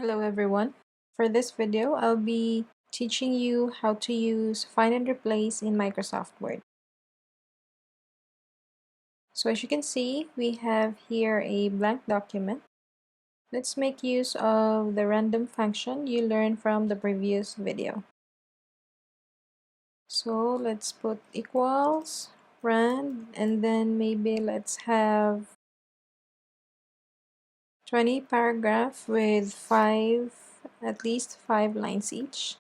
Hello everyone. For this video, I'll be teaching you how to use find and replace in Microsoft Word. So as you can see, we have here a blank document. Let's make use of the random function you learned from the previous video. So let's put equals rand, and then maybe let's have 20 paragraph with at least 5 lines each.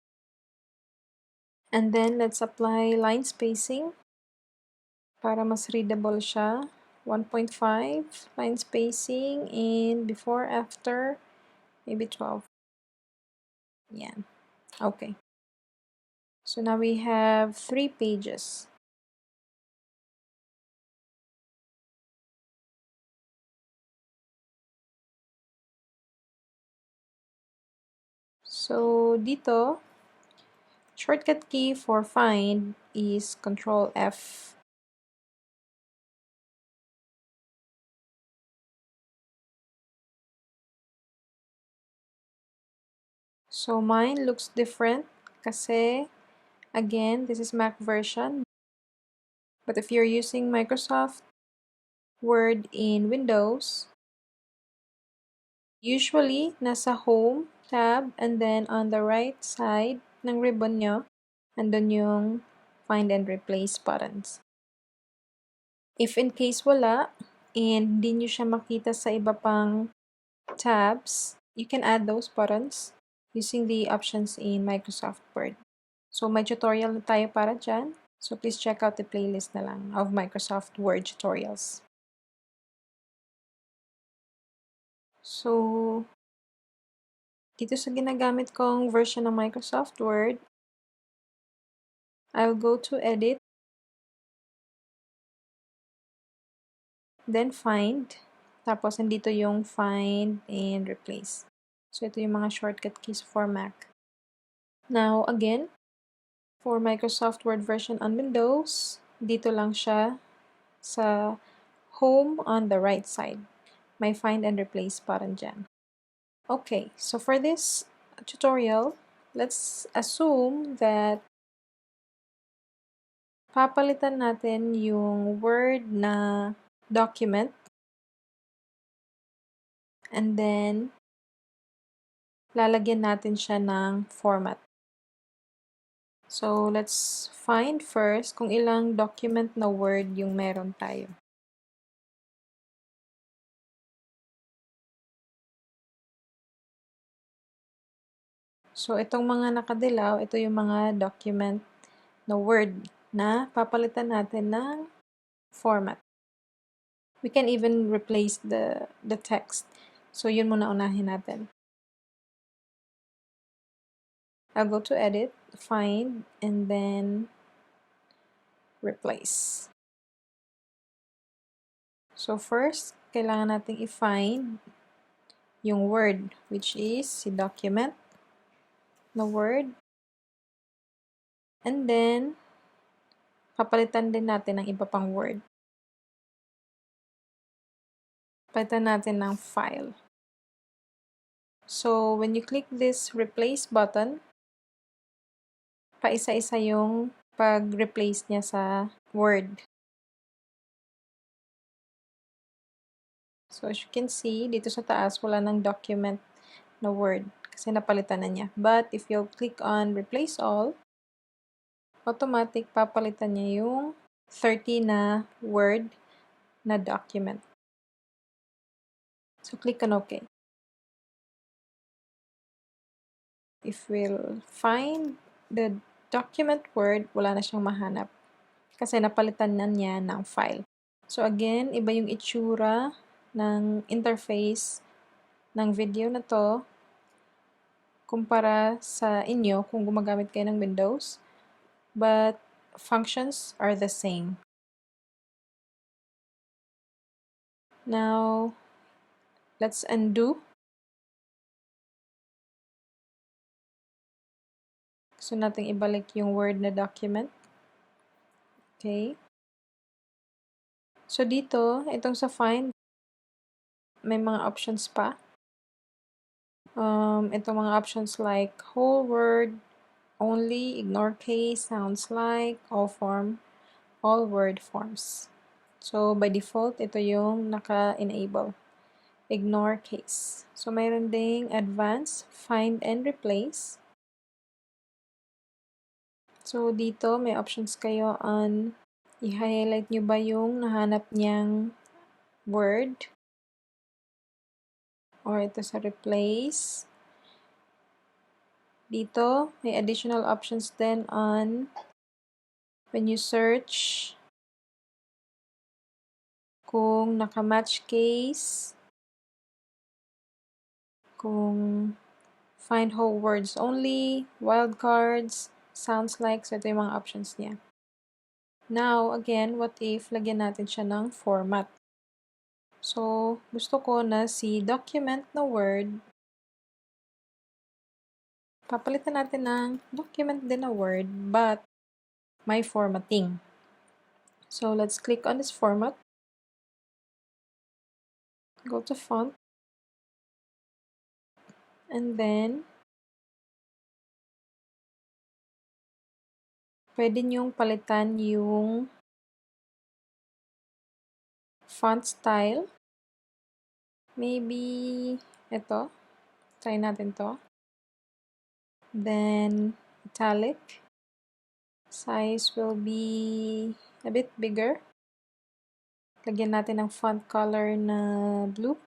And then let's apply line spacing para mas readable siya. 1.5 line spacing, and before, after, maybe 12. Yan. Okay. So now we have 3 pages. So dito, shortcut key for find is Control F. So mine looks different kasi, again, this is Mac version. But if you're using Microsoft Word in Windows, usually nasa Home tab, and then on the right side ng ribbon nyo, andun yung Find and Replace buttons. If in case wala, and hindi nyo siya makita sa iba pang tabs, you can add those buttons using the options in Microsoft Word. So may tutorial na tayo para dyan. So please check out the playlist na lang of Microsoft Word tutorials. So, dito sa ginagamit kong version ng Microsoft Word, I'll go to Edit, then Find, tapos nandito yung Find and Replace. So, ito yung mga shortcut keys for Mac. Now, again, for Microsoft Word version on Windows, dito lang siya sa Home on the right side. May Find and Replace button dyan. Okay, so for this tutorial, let's assume that papalitan natin yung Word na document, and then lalagyan natin siya ng format. So, let's find first kung ilang document na Word yung meron tayo. So, itong mga nakadilaw, ito yung mga document na Word na papalitan natin ng format. We can even replace the text. So, yun muna unahin natin. I'll go to Edit, Find, and then Replace. So, first, kailangan nating i-find yung word, which is si document na word. And then, papalitan din natin ng iba pang word. Palitan natin ng file. So, when you click this replace button, paisa-isa yung pag-replace niya sa Word. So, as you can see, dito sa taas, wala ng document na Word kasi napalitan na niya. But, if you'll click on replace all, automatic papalitan niya yung 30 na Word na document. So, click on OK. If we'll find the document Word, wala na siyang mahanap kasi napalitan na niya ng file. So, again, iba yung itsura ng interface ng video na to kumpara sa inyo kung gumagamit kayo ng Windows, but functions are the same. Now, let's undo. Gusto nating ibalik yung Word na document. Okay. So, dito, itong sa Find, may mga options pa. Itong mga options like whole word, only, ignore case, sounds like, all form, all word forms. So, by default, ito yung naka-enable. Ignore case. So, mayroon ding advanced, find and replace. So, dito may options kayo on i-highlight nyo ba yung nahanap niyang word or ito sa replace. Dito, may additional options din on when you search kung naka-match case, kung find whole words only, wildcards, sounds like, so ito yung mga options niya. Now, again, what if lagyan natin siya ng format? So, gusto ko na si document na word, papalitan natin ng document din na word, but may formatting. So, let's click on this format. Go to font. And then, pwede nyong palitan yung font style. Maybe ito. Try natin to. Then, italic. Size will be a bit bigger. Lagyan natin ng font color na blue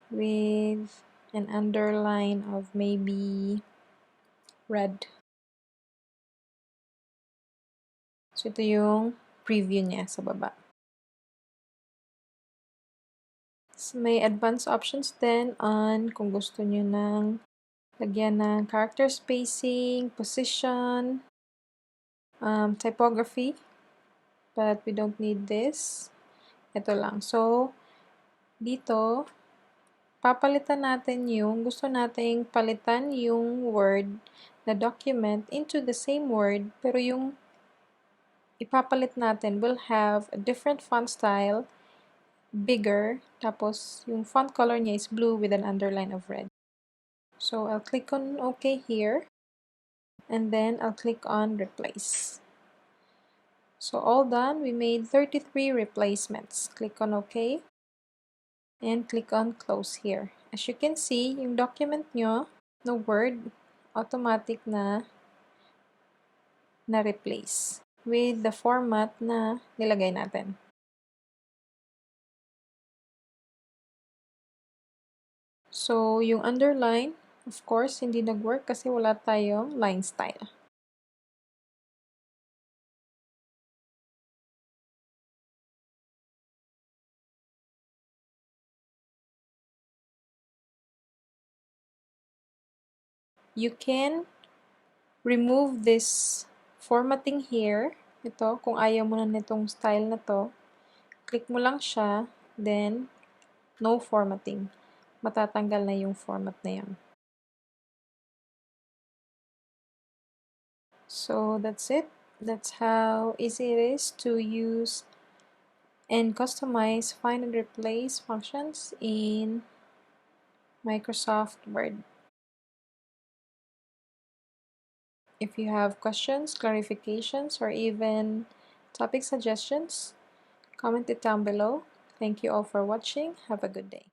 with an underline of maybe red. So, ito yung preview niya sa baba. So, may advanced options din on kung gusto nyo ng lagyan ng character spacing, position, typography. But we don't need this. Ito lang. So, dito, papalitan natin yung, gusto nating palitan yung word na document into the same word, pero yung ipapalit natin will have a different font style, bigger, tapos yung font color niya is blue with an underline of red. So, I'll click on OK here, and then I'll click on replace. So, all done. We made 33 replacements. Click on OK, and click on close here. As you can see, yung document nyo na Word, automatic na na-replace with the format na nilagay natin. So, yung underline, of course, hindi nag-work kasi wala tayong line style. You can remove this formatting here. Ito, kung ayaw mo na nitong style na to, click mo lang siya, then no formatting. Matatanggal na yung format na yun. So that's it. That's how easy it is to use and customize find and replace functions in Microsoft Word. If you have questions, clarifications, or even topic suggestions, comment it down below. Thank you all for watching. Have a good day.